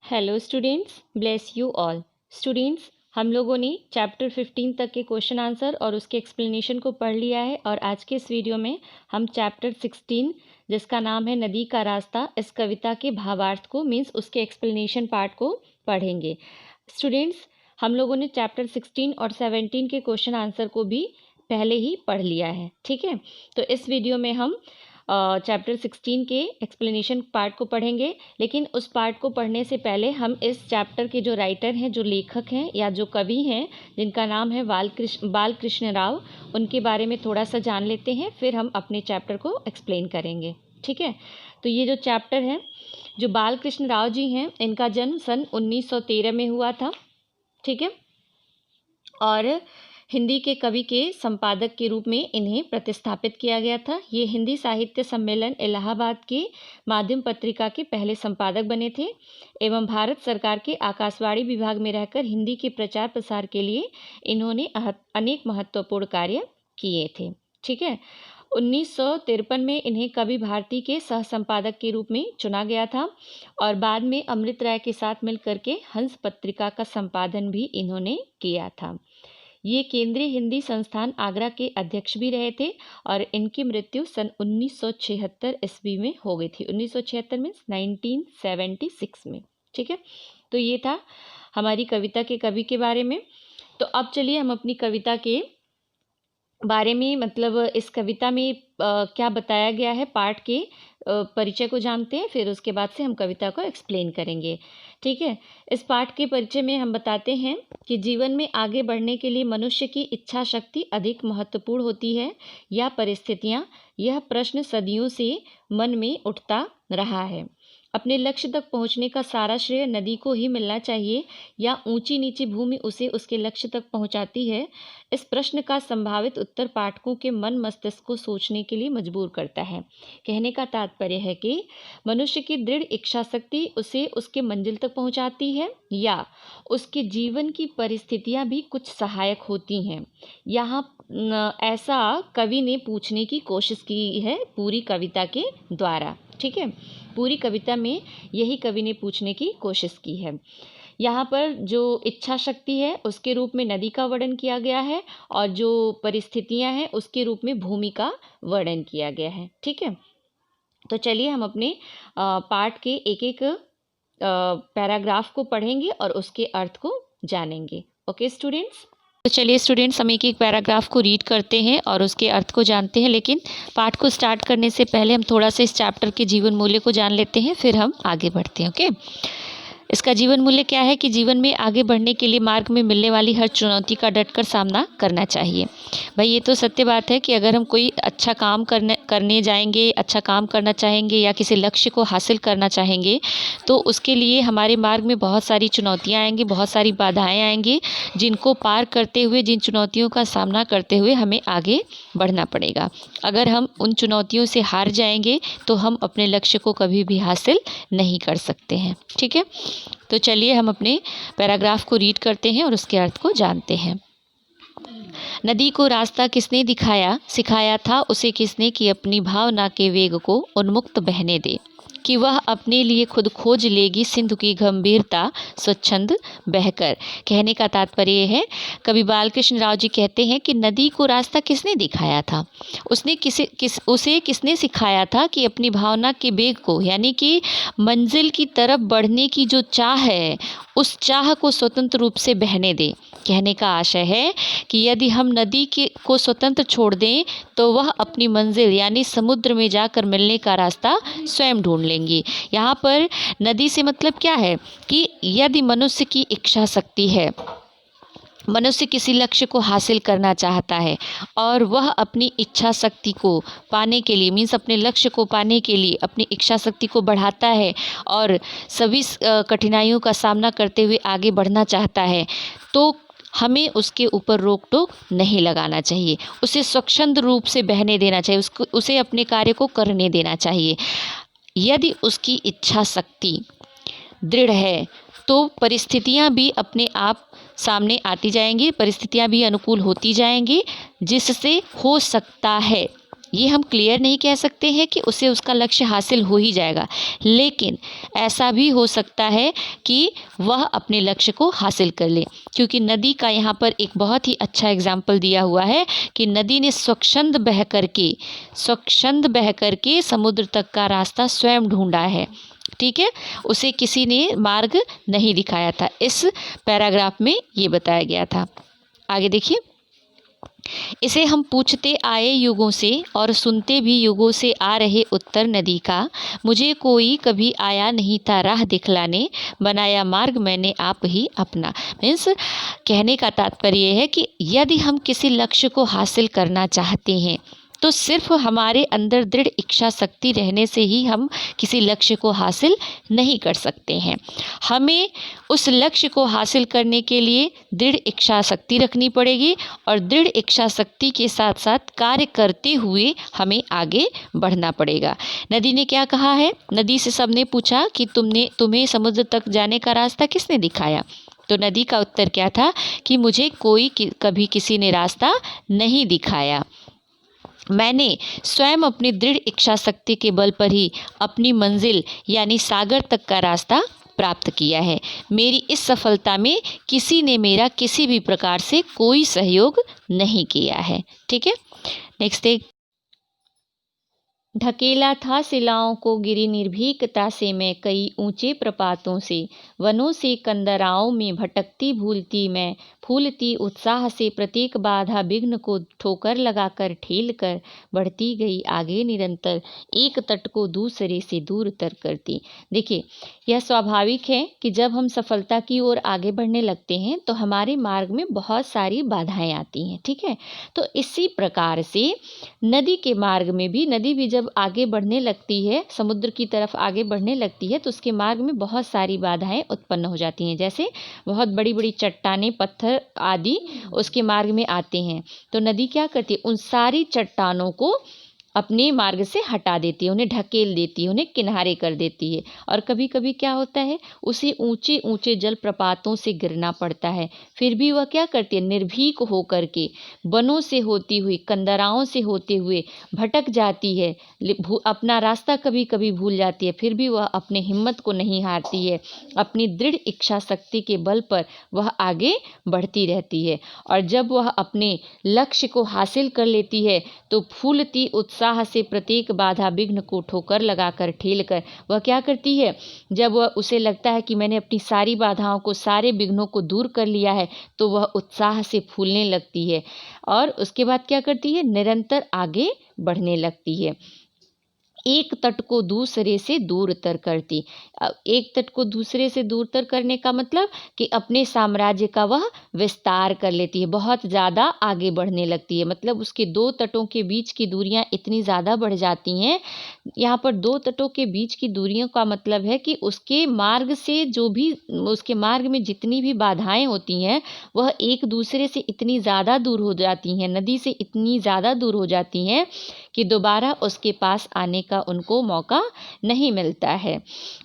Hello students, bless you all. Students, हम लोगों ने चैप्टर 15 तक के क्वेश्चन आंसर और उसके एक्सप्लेनेशन को पढ़ लिया है और आज के इस वीडियो में हम चैप्टर 16 जिसका नाम है नदी का रास्ता, इस कविता के भावार्थ को मीन्स उसके एक्सप्लेनेशन पार्ट को पढ़ेंगे। स्टूडेंट्स, हम लोगों ने चैप्टर 16 और 17 के क्वेश्चन आंसर को भी पहले ही पढ़ लिया है, ठीक है। तो इस वीडियो में हम चैप्टर 16 के एक्सप्लेनेशन पार्ट को पढ़ेंगे, लेकिन उस पार्ट को पढ़ने से पहले हम इस चैप्टर के जो राइटर हैं, जो लेखक हैं या जो कवि हैं, जिनका नाम है बालकृष्ण राव, उनके बारे में थोड़ा सा जान लेते हैं, फिर हम अपने चैप्टर को एक्सप्लेन करेंगे, ठीक है। तो ये जो चैप्टर है, जो बालकृष्ण राव जी हैं, इनका जन्म सन 1913 में हुआ था, ठीक है। और हिंदी के कवि के संपादक के रूप में इन्हें प्रतिस्थापित किया गया था। ये हिंदी साहित्य सम्मेलन इलाहाबाद के माध्यम पत्रिका के पहले संपादक बने थे एवं भारत सरकार के आकाशवाणी विभाग में रहकर हिंदी के प्रचार प्रसार के लिए इन्होंने अनेक महत्वपूर्ण कार्य किए थे, ठीक है। 1953 में इन्हें कवि भारती के सह संपादक के रूप में चुना गया था और बाद में अमृत राय के साथ मिलकर के हंस पत्रिका का संपादन भी इन्होंने किया था। ये केंद्रीय हिंदी संस्थान आगरा के अध्यक्ष भी रहे थे और इनकी मृत्यु सन 1976 ईस्वी में हो गई थी। 1976 मीन्स 1976 में, ठीक है। तो ये था हमारी कविता के कवि के बारे में। तो अब चलिए हम अपनी कविता के बारे में, मतलब इस कविता में क्या बताया गया है, पाठ के परिचय को जानते हैं, फिर उसके बाद से हम कविता को एक्सप्लेन करेंगे, ठीक है। इस पाठ के परिचय में हम बताते हैं कि जीवन में आगे बढ़ने के लिए मनुष्य की इच्छा शक्ति अधिक महत्वपूर्ण होती है या परिस्थितियां, यह प्रश्न सदियों से मन में उठता रहा है। अपने लक्ष्य तक पहुंचने का सारा श्रेय नदी को ही मिलना चाहिए या ऊंची नीची भूमि उसे उसके लक्ष्य तक पहुंचाती है? इस प्रश्न का संभावित उत्तर पाठकों के मन मस्तिष्क को सोचने के लिए मजबूर करता है। कहने का तात्पर्य है कि मनुष्य की दृढ़ इच्छा शक्ति उसे उसके मंजिल तक पहुंचाती है या उसके जीवन की परिस्थितियां भी कुछ सहायक होती हैं। यहाँ ऐसा कवि ने पूछने की कोशिश की है पूरी कविता के द्वारा, ठीक है। पूरी कविता में यही कवि ने पूछने की कोशिश की है। यहाँ पर जो इच्छा शक्ति है उसके रूप में नदी का वर्णन किया गया है और जो परिस्थितियाँ हैं उसके रूप में भूमि का वर्णन किया गया है, ठीक है। तो चलिए हम अपने पाठ के एक एक पैराग्राफ को पढ़ेंगे और उसके अर्थ को जानेंगे। ओके स्टूडेंट्स, तो चलिए स्टूडेंट्स, हम एक एक पैराग्राफ को रीड करते हैं और उसके अर्थ को जानते हैं। लेकिन पाठ को स्टार्ट करने से पहले हम थोड़ा सा इस चैप्टर के जीवन मूल्य को जान लेते हैं, फिर हम आगे बढ़ते हैं। ओके, इसका जीवन मूल्य क्या है कि जीवन में आगे बढ़ने के लिए मार्ग में मिलने वाली हर चुनौती का डटकर सामना करना चाहिए। भाई ये तो सत्य बात है कि अगर हम कोई अच्छा काम करने जाएंगे, अच्छा काम करना चाहेंगे या किसी लक्ष्य को हासिल करना चाहेंगे तो उसके लिए हमारे मार्ग में बहुत सारी चुनौतियाँ आएंगी, बहुत सारी बाधाएं आएंगी, जिनको पार करते हुए, जिन चुनौतियों का सामना करते हुए हमें आगे बढ़ना पड़ेगा। अगर हम उन चुनौतियों से हार जाएंगे तो हम अपने लक्ष्य को कभी भी हासिल नहीं कर सकते हैं, ठीक है। तो चलिए हम अपने पैराग्राफ को रीड करते हैं और उसके अर्थ को जानते हैं। नदी को रास्ता किसने दिखाया, सिखाया था उसे किसने कि अपनी भावना के वेग को उन्मुक्त बहने दे, कि वह अपने लिए खुद खोज लेगी सिंधु की गंभीरता स्वच्छंद बहकर। कहने का तात्पर्य है, कवि बालकृष्ण राव जी कहते हैं कि नदी को रास्ता किसने दिखाया था, उसे किसने सिखाया था कि अपनी भावना के वेग को, यानी कि मंजिल की तरफ बढ़ने की जो चाह है उस चाह को स्वतंत्र रूप से बहने दे। कहने का आशय है कि यदि हम नदी को स्वतंत्र छोड़ दें तो वह अपनी मंजिल यानी समुद्र में जाकर मिलने का रास्ता स्वयं ढूंढ लेंगी। यहाँ पर नदी से मतलब क्या है कि यदि मनुष्य की इच्छा शक्ति है, मनुष्य किसी लक्ष्य को हासिल करना चाहता है और वह अपनी इच्छा शक्ति को पाने के लिए, मीन्स अपने लक्ष्य को पाने के लिए अपनी इच्छा शक्ति को बढ़ाता है और सभी कठिनाइयों का सामना करते हुए आगे बढ़ना चाहता है, तो हमें उसके ऊपर रोक टोक नहीं लगाना चाहिए, उसे स्वच्छंद रूप से बहने देना चाहिए, उसे अपने कार्य को करने देना चाहिए। यदि उसकी इच्छा शक्ति दृढ़ है तो परिस्थितियां भी अपने आप सामने आती जाएंगी, परिस्थितियां भी अनुकूल होती जाएंगी, जिससे हो सकता है ये हम क्लियर नहीं कह सकते हैं कि उसे उसका लक्ष्य हासिल हो ही जाएगा, लेकिन ऐसा भी हो सकता है कि वह अपने लक्ष्य को हासिल कर ले, क्योंकि नदी का यहाँ पर एक बहुत ही अच्छा एग्जाम्पल दिया हुआ है कि नदी ने स्वच्छंद बह करके समुद्र तक का रास्ता स्वयं ढूंढा है। ठीक है, उसे किसी ने मार्ग नहीं दिखाया था। इस पैराग्राफ में ये बताया गया था। आगे देखिए, इसे हम पूछते आए युगों से और सुनते भी युगों से आ रहे उत्तर नदी का, मुझे कोई कभी आया नहीं था राह दिखलाने, बनाया मार्ग मैंने आप ही अपना। मीन्स कहने का तात्पर्य है कि यदि हम किसी लक्ष्य को हासिल करना चाहते हैं तो सिर्फ हमारे अंदर दृढ़ इच्छा शक्ति रहने से ही हम किसी लक्ष्य को हासिल नहीं कर सकते हैं। हमें उस लक्ष्य को हासिल करने के लिए दृढ़ इच्छा शक्ति रखनी पड़ेगी और दृढ़ इच्छा शक्ति के साथ साथ कार्य करते हुए हमें आगे बढ़ना पड़ेगा। नदी ने क्या कहा है? नदी से सबने पूछा कि तुम्हें समुद्र तक जाने का रास्ता किसने दिखाया? तो नदी का उत्तर क्या था कि मुझे कोई कभी किसी ने रास्ता नहीं दिखाया, मैंने स्वयं अपनी दृढ़ इच्छा शक्ति के बल पर ही अपनी मंजिल यानी सागर तक का रास्ता प्राप्त किया है। मेरी इस सफलता में किसी ने मेरा किसी भी प्रकार से कोई सहयोग नहीं किया है। ठीक है, नेक्स्ट एक, ढकेला था शिलाओं को गिरी निर्भीकता से मैं कई ऊंचे प्रपातों से, वनों से कंदराओं में भटकती भूलती मैं, फूलती उत्साह से प्रत्येक बाधा विघ्न को ठोकर लगाकर ठेल कर बढ़ती गई आगे निरंतर, एक तट को दूसरे से दूर तर करती। देखिए, यह स्वाभाविक है कि जब हम सफलता की ओर आगे बढ़ने लगते हैं तो हमारे मार्ग में बहुत सारी बाधाएं आती हैं। ठीक है, तो इसी प्रकार से नदी के मार्ग में भी, नदी भी जब आगे बढ़ने लगती है, समुद्र की तरफ आगे बढ़ने लगती है, तो उसके मार्ग में बहुत सारी बाधाएं उत्पन्न हो जाती हैं। जैसे बहुत बड़ी बड़ी चट्टानें, पत्थर आदि उसके मार्ग में आते हैं। तो नदी क्या करती है? उन सारी चट्टानों को अपने मार्ग से हटा देती है, उन्हें ढकेल देती है, उन्हें किनारे कर देती है। और कभी कभी क्या होता है, उसे ऊंचे ऊंचे जलप्रपातों से गिरना पड़ता है, फिर भी वह क्या करती है? निर्भीक होकर के वनों से होती हुई, कंदराओं से होते हुए भटक जाती है, अपना रास्ता कभी कभी भूल जाती है, फिर भी वह अपने हिम्मत को नहीं हारती है, अपनी दृढ़ इच्छा शक्ति के बल पर वह आगे बढ़ती रहती है। और जब वह अपने लक्ष्य को हासिल कर लेती है तो फूलती उत्साह से प्रत्येक बाधा विघ्न को ठोकर लगाकर ठेल कर वह क्या करती है? जब वह उसे लगता है कि मैंने अपनी सारी बाधाओं को, सारे विघ्नों को दूर कर लिया है, तो वह उत्साह से फूलने लगती है और उसके बाद क्या करती है? निरंतर आगे बढ़ने लगती है। एक तट को दूसरे से दूर तर करती। एक तट को दूसरे से दूर तर करने का मतलब कि अपने साम्राज्य का वह विस्तार कर लेती है, बहुत ज़्यादा आगे बढ़ने लगती है। मतलब उसके दो तटों के बीच की दूरियां इतनी ज़्यादा बढ़ जाती हैं। यहाँ पर दो तटों के बीच की दूरियों का मतलब है कि उसके मार्ग से जो भी, उसके मार्ग में जितनी भी बाधाएं होती हैं वह एक दूसरे से इतनी ज़्यादा दूर हो जाती हैं, नदी से इतनी ज़्यादा दूर हो जाती हैं कि दोबारा उसके पास आने का उनको मौका नहीं मिलता है।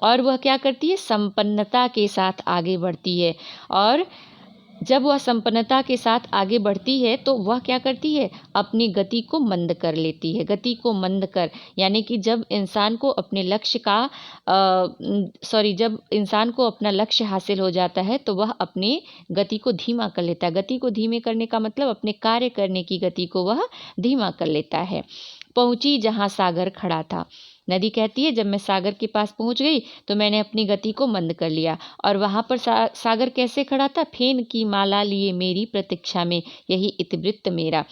और वह क्या करती है? संपन्नता के साथ आगे बढ़ती है। और जब वह संपन्नता के साथ आगे बढ़ती है तो वह क्या करती है? अपनी गति को मंद कर लेती है। गति को मंद कर, यानी कि जब इंसान को अपने लक्ष्य का जब इंसान को अपना लक्ष्य हासिल हो जाता है तो वह अपनी गति को धीमा कर लेता है। गति को धीमे करने का मतलब अपने कार्य करने की गति को वह धीमा कर लेता है। पहुंची जहां सागर खड़ा था। नदी कहती है, जब मैं सागर के पास पहुंच गई तो मैंने अपनी गति को मंद कर लिया। और वहां पर सागर कैसे खड़ा था? फेन की माला लिए मेरी प्रतीक्षा में, यही इतिवृत्त मेरा।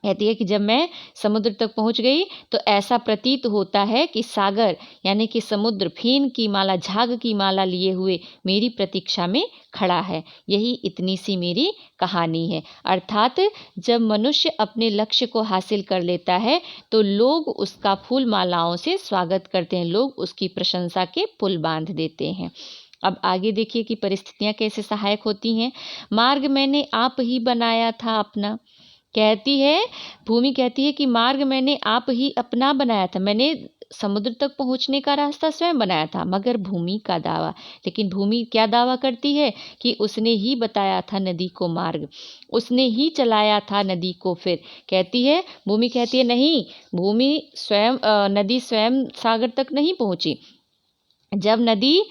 कहती है कि जब मैं समुद्र तक पहुंच गई तो ऐसा प्रतीत होता है कि सागर यानी कि समुद्र फेन की माला, झाग की माला लिए हुए मेरी प्रतीक्षा में खड़ा है। यही इतनी सी मेरी कहानी है। अर्थात जब मनुष्य अपने लक्ष्य को हासिल कर लेता है तो लोग उसका फूल मालाओं से स्वागत करते हैं, लोग उसकी प्रशंसा के पुल बांध देते हैं। अब आगे देखिए कि परिस्थितियां कैसे सहायक होती हैं। मार्ग मैंने आप ही बनाया था अपना, कहती है, भूमि कहती है कि मार्ग मैंने आप ही अपना बनाया था, मैंने समुद्र तक पहुंचने का रास्ता स्वयं बनाया था। मगर भूमि का दावा, लेकिन भूमि क्या दावा करती है कि उसने ही बताया था नदी को मार्ग, उसने ही चलाया था नदी को। फिर कहती है, भूमि कहती है नहीं, भूमि स्वयं नदी स्वयं सागर तक नहीं पहुंची। जब नदी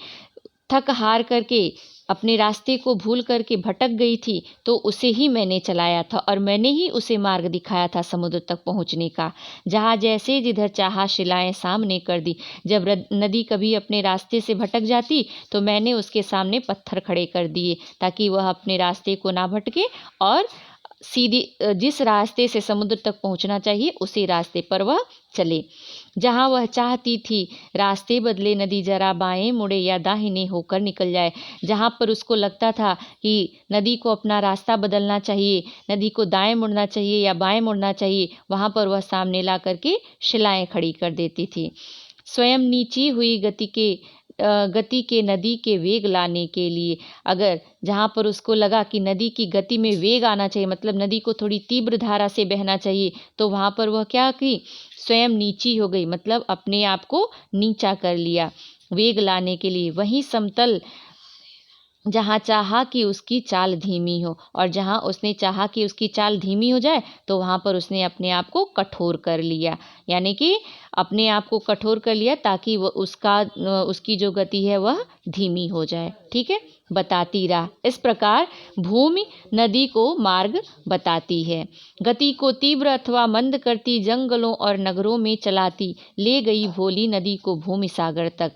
थक हार करके अपने रास्ते को भूल करके भटक गई थी तो उसे ही मैंने चलाया था और मैंने ही उसे मार्ग दिखाया था समुद्र तक पहुंचने का। जहाँ जैसे जिधर चाहा शिलाएं सामने कर दी। जब नदी कभी अपने रास्ते से भटक जाती तो मैंने उसके सामने पत्थर खड़े कर दिए ताकि वह अपने रास्ते को ना भटके और सीधी जिस रास्ते से समुद्र तक पहुंचना चाहिए उसी रास्ते पर वह चले। जहाँ वह चाहती थी रास्ते बदले नदी जरा बाएं मुड़े या दाहिने होकर निकल जाए। जहाँ पर उसको लगता था कि नदी को अपना रास्ता बदलना चाहिए, नदी को दाएं मुड़ना चाहिए या बाएं मुड़ना चाहिए, वहाँ पर वह सामने ला करके शिलाएं खड़ी कर देती थी। स्वयं नीची हुई गति के नदी के वेग लाने के लिए। अगर जहाँ पर उसको लगा कि नदी की गति में वेग आना चाहिए, मतलब नदी को थोड़ी तीव्र धारा से बहना चाहिए, तो वहाँ पर वह क्या की, स्वयं नीची हो गई, मतलब अपने आप को नीचा कर लिया वेग लाने के लिए। वहीं समतल जहाँ चाहा कि उसकी चाल धीमी हो, और जहाँ उसने चाहा कि उसकी चाल धीमी हो जाए तो वहाँ पर उसने अपने आप को कठोर कर लिया, यानी कि अपने आप को कठोर कर लिया ताकि वो उसकी जो गति है वह धीमी हो जाए। ठीक है, बताती राह। इस प्रकार भूमि नदी को मार्ग बताती है। गति को तीव्र अथवा मंद करती जंगलों और नगरों में चलाती ले गई भोली नदी को भूमि सागर तक।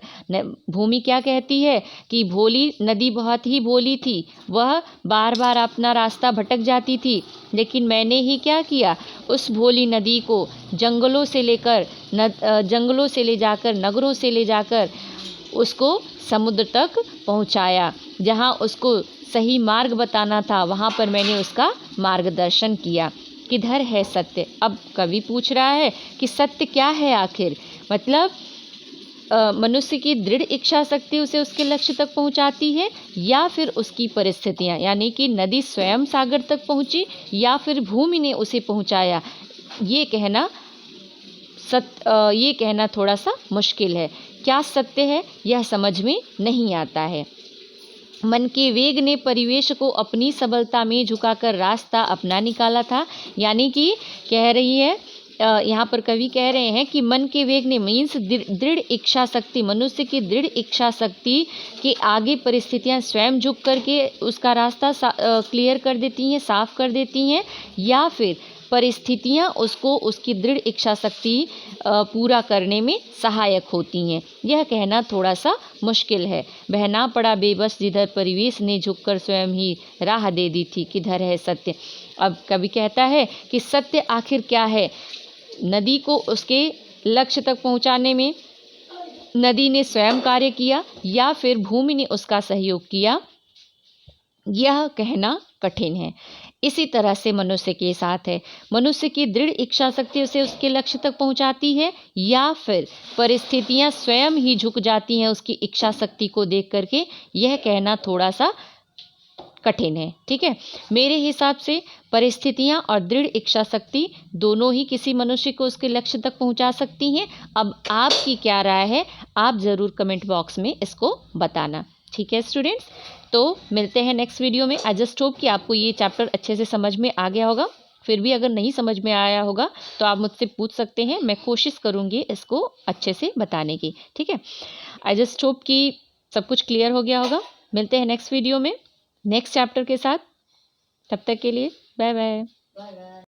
भूमि क्या कहती है कि भोली नदी बहुत ही भोली थी, वह बार बार अपना रास्ता भटक जाती थी, लेकिन मैंने ही क्या किया, उस भोली नदी को जंगलों से ले जाकर नगरों से ले जाकर उसको समुद्र तक पहुंचाया। जहां उसको सही मार्ग बताना था वहां पर मैंने उसका मार्गदर्शन किया। किधर है सत्य? अब कवि पूछ रहा है कि सत्य क्या है आखिर। मतलब मनुष्य की दृढ़ इच्छा शक्ति उसे उसके लक्ष्य तक पहुंचाती है या फिर उसकी परिस्थितियां, यानी कि नदी स्वयं सागर तक पहुंची या फिर भूमि ने उसे पहुंचाया। ये कहना थोड़ा सा मुश्किल है। क्या सत्य है यह समझ में नहीं आता है। मन के वेग ने परिवेश को अपनी सबलता में झुकाकर रास्ता अपना निकाला था। यानी कि कह रही है, यहाँ पर कवि कह रहे हैं कि मन के वेग ने मीन्स दृढ़ इच्छा शक्ति, मनुष्य की दृढ़ इच्छा शक्ति के आगे परिस्थितियाँ स्वयं झुक करके उसका रास्ता क्लियर कर देती हैं, साफ कर देती हैं, या फिर परिस्थितियाँ उसको उसकी दृढ़ इच्छा शक्ति पूरा करने में सहायक होती हैं। यह कहना थोड़ा सा मुश्किल है। बहना पड़ा बेबस जिधर परिवेश ने झुककर स्वयं ही राह दे दी थी, किधर है सत्य। अब कवि कहता है कि सत्य आखिर क्या है। नदी को उसके लक्ष्य तक पहुंचाने में नदी ने स्वयं कार्य किया या फिर भूमि ने उसका सहयोग किया, यह कहना कठिन है। इसी तरह से मनुष्य के साथ है। मनुष्य की दृढ़ इच्छा शक्ति उसे उसके लक्ष्य तक पहुंचाती है या फिर परिस्थितियां स्वयं ही झुक जाती हैं उसकी इच्छा शक्ति को देख करके, यह कहना थोड़ा सा कठिन है। ठीक है, मेरे हिसाब से परिस्थितियां और दृढ़ इच्छा शक्ति दोनों ही किसी मनुष्य को उसके लक्ष्य तक पहुंचा सकती हैं। अब आपकी क्या राय है, आप ज़रूर कमेंट बॉक्स में इसको बताना। ठीक है स्टूडेंट्स, तो मिलते हैं नेक्स्ट वीडियो में। आई जस्ट होप कि आपको ये चैप्टर अच्छे से समझ में आ गया होगा। फिर भी अगर नहीं समझ में आया होगा तो आप मुझसे पूछ सकते हैं, मैं कोशिश करूँगी इसको अच्छे से बताने की। ठीक है, आई जस्ट होप कि सब कुछ क्लियर हो गया होगा। मिलते हैं नेक्स्ट वीडियो में नेक्स्ट चैप्टर के साथ। तब तक के लिए बाय बाय।